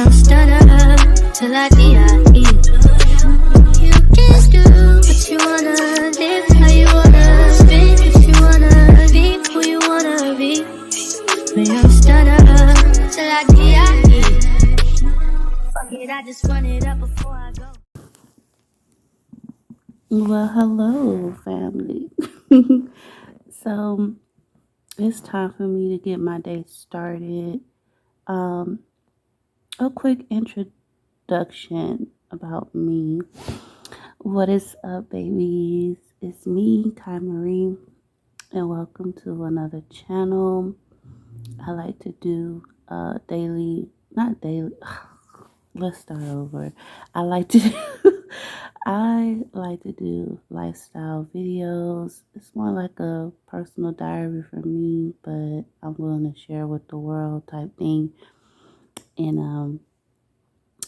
don't stutter till I D.I.E. You can do what you wanna, live how you wanna, spin if you wanna, be who you wanna be. We don't stutter till I D.I.E. Fuck it, I just run it up before I go. Well, hello, family. So it's time for me to get my day started. A quick introduction about me. What is up, babies? It's me, Kai Marie, and welcome to another channel. I like to do not daily. Let's start over. I like to do lifestyle videos. It's more like a personal diary for me, but I'm willing to share with the world type thing. And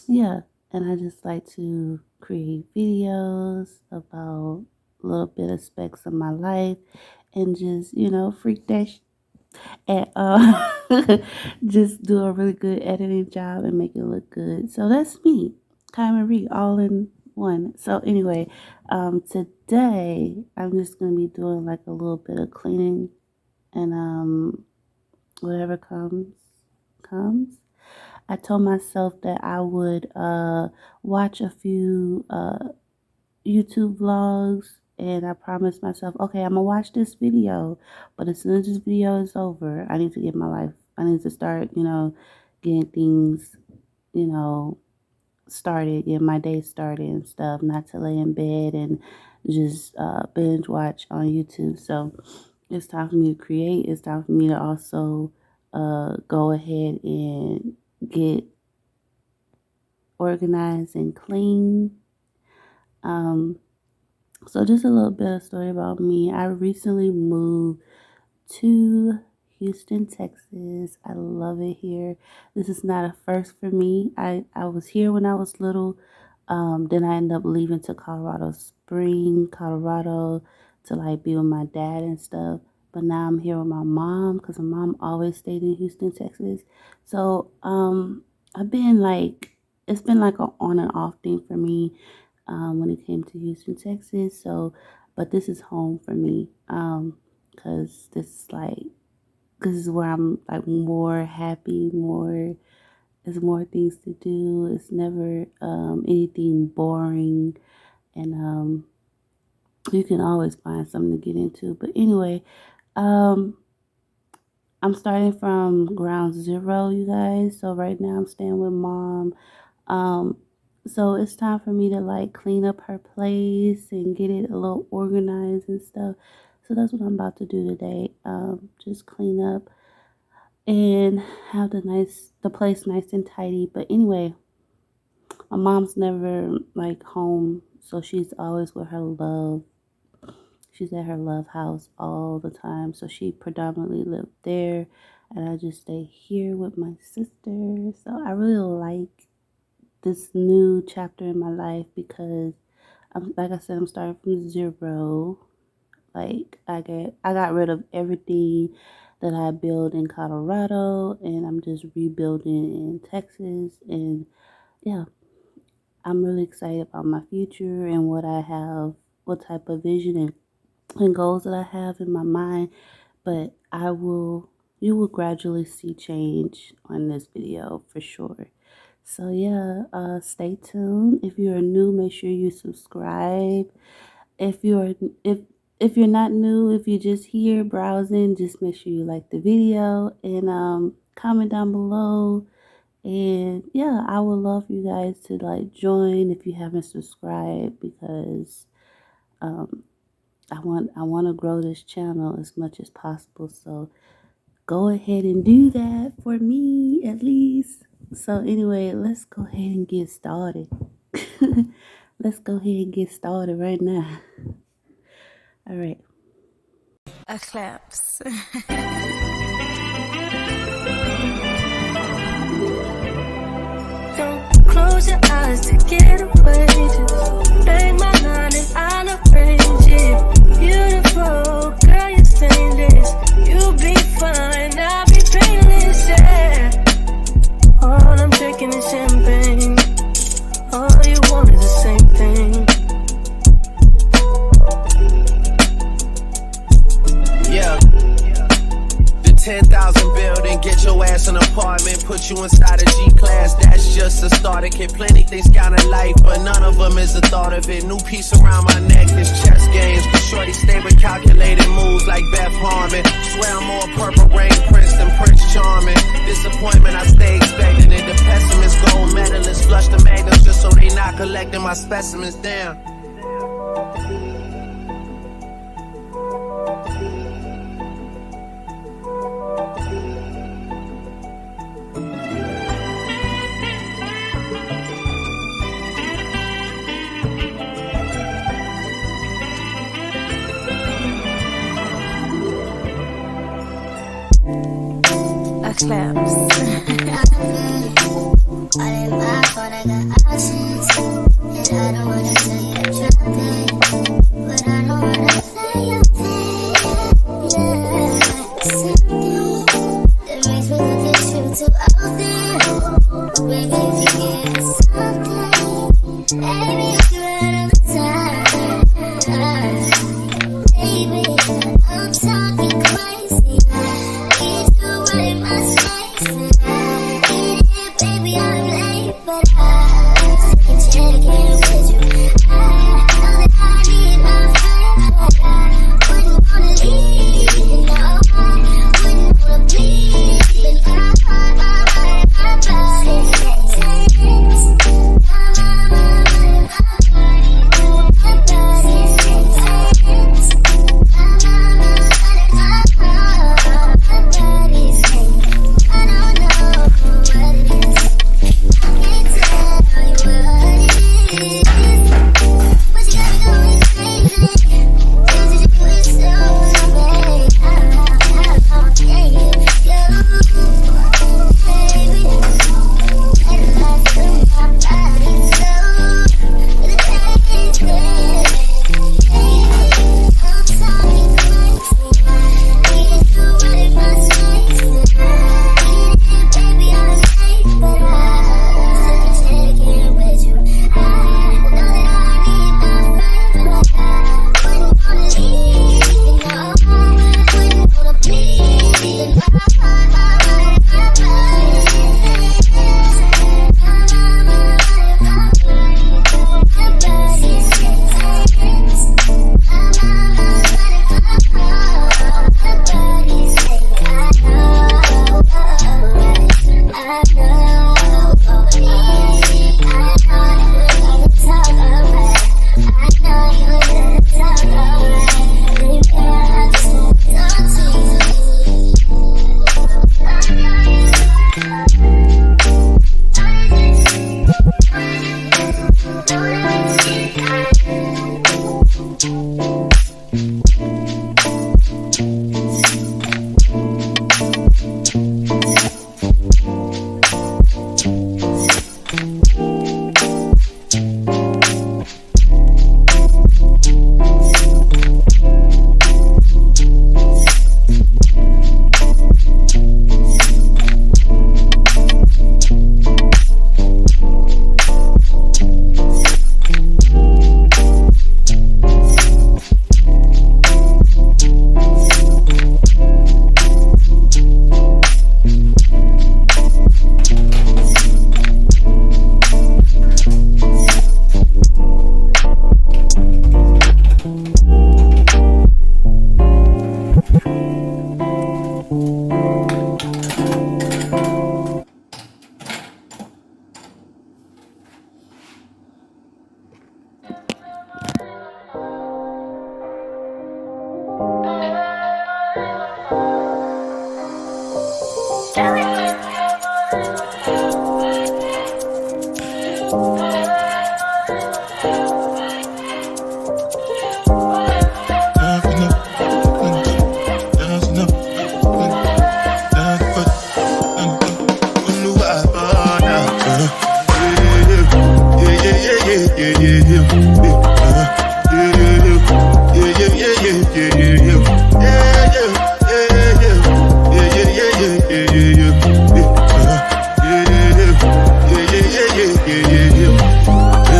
yeah, and I just like to create videos about a little bit of specs of my life and just, freak that and just do a really good editing job and make it look good. So that's me, Kai Marie, all in one. So anyway, today I'm just gonna be doing like a little bit of cleaning and whatever comes. I told myself that I would watch a few YouTube vlogs, and I promised myself, okay, I'm gonna watch this video, but as soon as this video is over, I need to get my life. I need to start, getting things, started, get my day started and stuff, not to lay in bed and just binge watch on YouTube. So it's time for me to create. It's time for me to also go ahead and get organized and clean. So just a little bit of story about me. I recently moved to Houston, Texas. I love it here. This is not a first for me. I was here when I was little. Then I ended up leaving to Colorado Springs, Colorado, to like be with my dad and stuff. But now I'm here with my mom because my mom always stayed in Houston, Texas. So I've been like, it's been like an on and off thing for me when it came to Houston, Texas. So, but this is home for me because this is where I'm like more happy, there's more things to do. It's never anything boring, and you can always find something to get into. But anyway, I'm starting from ground zero, you guys. So right now I'm staying with mom. So it's time for me to like clean up her place and get it a little organized and stuff. So that's what I'm about to do today. Just clean up and have the place nice and tidy. But anyway, my mom's never like home, so she's always with her love. She's at her love house all the time, so she predominantly lived there, and I just stay here with my sister. So I really like this new chapter in my life because like I said, I'm starting from zero. Like I got rid of everything that I built in Colorado, and I'm just rebuilding in Texas. And yeah, I'm really excited about my future and what I have, what type of vision and goals that I have in my mind. But you will gradually see change on this video for sure. So yeah, stay tuned. If you are new, make sure you subscribe. If you're not new, if you're just here browsing, just make sure you like the video and comment down below. And yeah, I would love you guys to like join if you haven't subscribed, because I want to grow this channel as much as possible. So go ahead and do that for me at least. So anyway, let's go ahead and get started. Let's go ahead and get started right now. All right. Eclipse. Don't close your eyes to get away. Just bang my line and I'll arrange it. Beautiful, girl, you're stainless. You'll be fine, I'll be painless, yeah. All I'm taking is in 100,000 building, get your ass an apartment, put you inside a G-class, that's just a starter kit. Plenty things count in life, but none of them is the thought of it. New piece around my neck, this chess games. Shorty stay with calculated moves like Beth Harmon. Swear I'm more Purple Rain Prince than Prince Charming. Disappointment, I stay expecting it. The pessimist, gold medalists, flush the magnums just so they not collecting my specimens down. Claps. All in my phone, I got options, and I don't wanna tell you to drop it, but I know what I play your thing. Yeah, something that makes me look at you too often. Baby, if you give us something, baby, if you're out of the time, baby, I'm talking crazy. Baby, I'm late, but I'm second checking with you. I know that I need my friend, but I wouldn't wanna leave. No, I wouldn't wanna bleed. And my body says,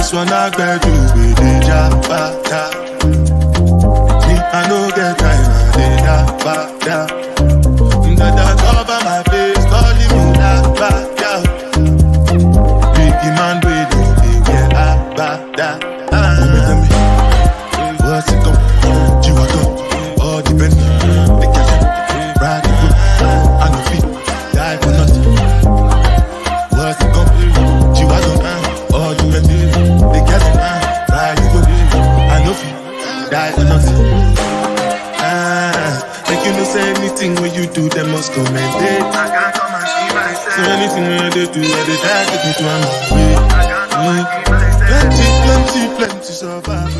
This one I got you with the jabata. Me, I no get time, I did that. So anything when they do, I they try to take me to my way. Plenty survive.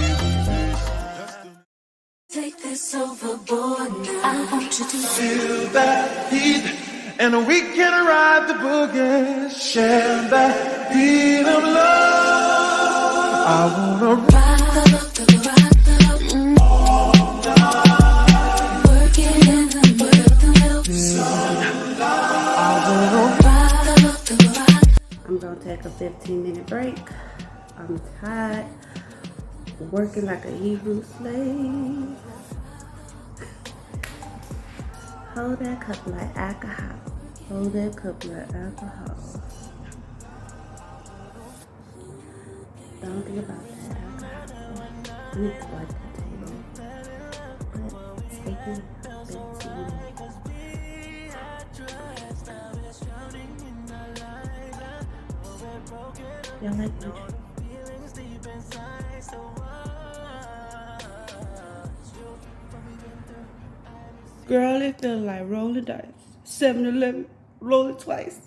Take this overboard now. I want you to Feel that heat, and we can ride the boogie. Share that beat of love. I wanna rock the work it in and work the middle. I'm gonna take a 15-minute break. I'm tired, working like a Hebrew slave. Hold that cup like alcohol. Hold that cup like alcohol. Don't think about that alcohol. I need to wipe that table. But take it 15 minutes. Y'all like my drink? Girl, it feels like rolling dice. 7-Eleven, roll it twice.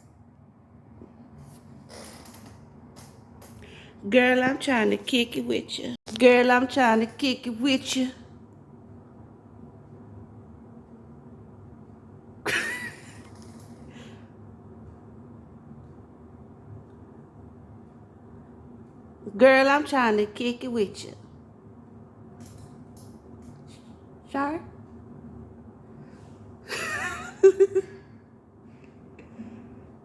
Girl, I'm trying to kick it with you. Girl, I'm trying to kick it with you. Girl, I'm trying to kick it with you. Sure?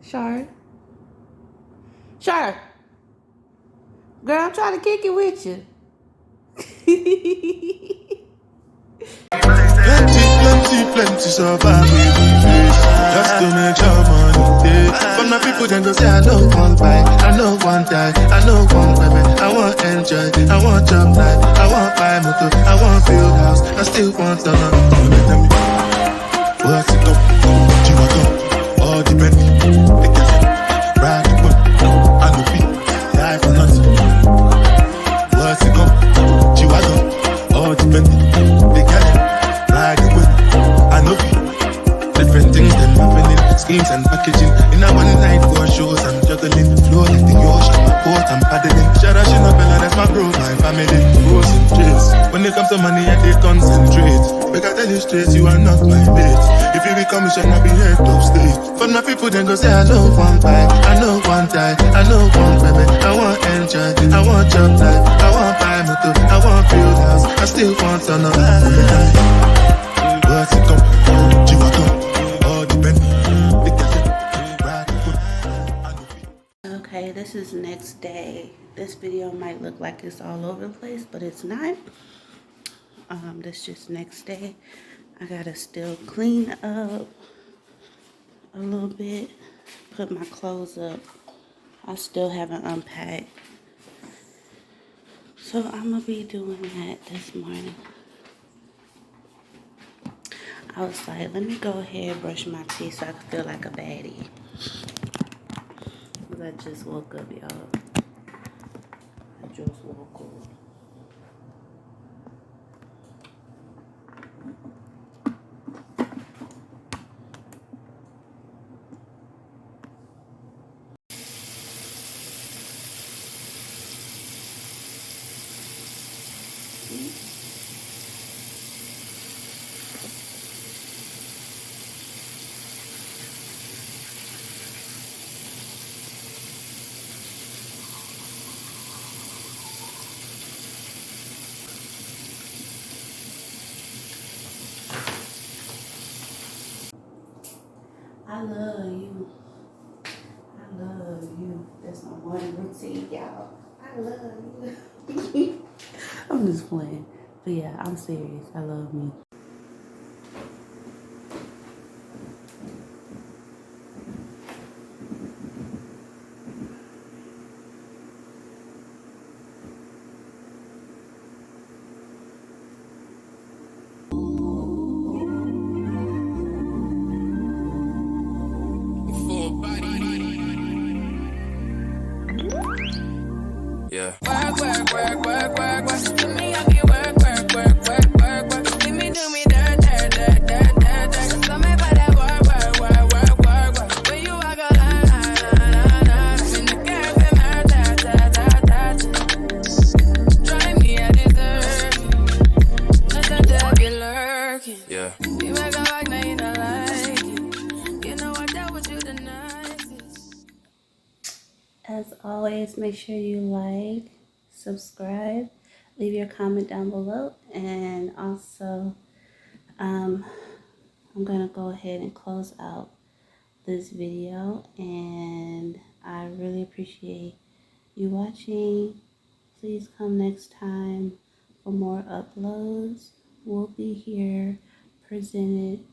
Sure. Sure. Girl, I'm trying to kick it with you. Plenty survive. Just to make your money. But my people then go say I know one buy, I know one die, I know one women. I want enjoy, I want job life, I want buy motor, I want build house, I still want to know. What's it up? You want up? All depend. They can ride the boat. I know be die for nothing. What's it up? You want up? All depend. They can ride the boat. I know be different things than happening. Schemes and packaging. In a one night for shows, I'm juggling. Flow like the ocean, my boat, I'm paddling. Shout out Shinabella, that's my bro, my family. Rose and Trace. When it comes to money, I they concentrate. Make I tell you straight, you are not my mate. If you become, you shall not be head of state. For my people, then go say, I know one buy, I know one die, I know one women. I want enjoy, I want job life, I want buy motor, I want build house, I still want to know. What's it come? You want to? All depend. Okay, this is next day. This video might look like it's all over the place, but it's not. This just next day. I gotta still clean up a little bit, put my clothes up. I still haven't unpacked. So I'm gonna be doing that this morning. I was like, let me go ahead and brush my teeth so I can feel like a baddie. Because I just woke up, y'all. I just woke up. I love you. I love you. That's my morning routine, y'all. I love you. I'm just playing. But yeah, I'm serious. I love me. Yeah. Work, work, work, work, work, work. To me, I can work, work, work, work, work, work. Give me the As always, make sure you like, subscribe, leave your comment down below, and also I'm gonna go ahead and close out this video, and I really appreciate you watching. Please come next time for more uploads. We'll be here presented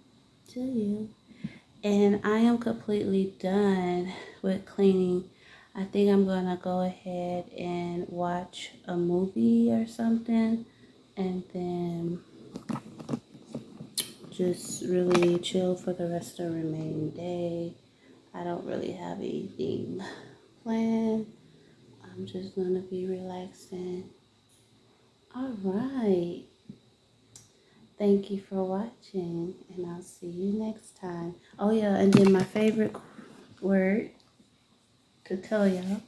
to you. And I am completely done with cleaning. I think I'm gonna go ahead and watch a movie or something, and then just really chill for the rest of the remaining day. I don't really have anything planned. I'm just gonna be relaxing. All right. Thank you for watching, and I'll see you next time. Oh yeah, and then my favorite word to tell y'all: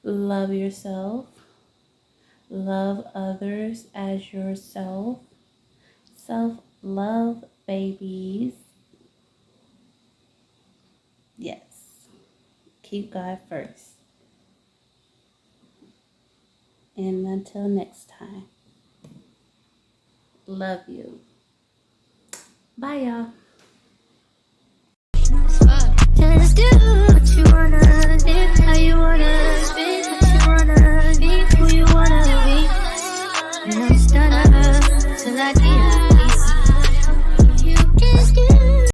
love yourself, love others as yourself, self-love, babies. Yes, keep God first. And until next time, love you. Bye, y'all. Just do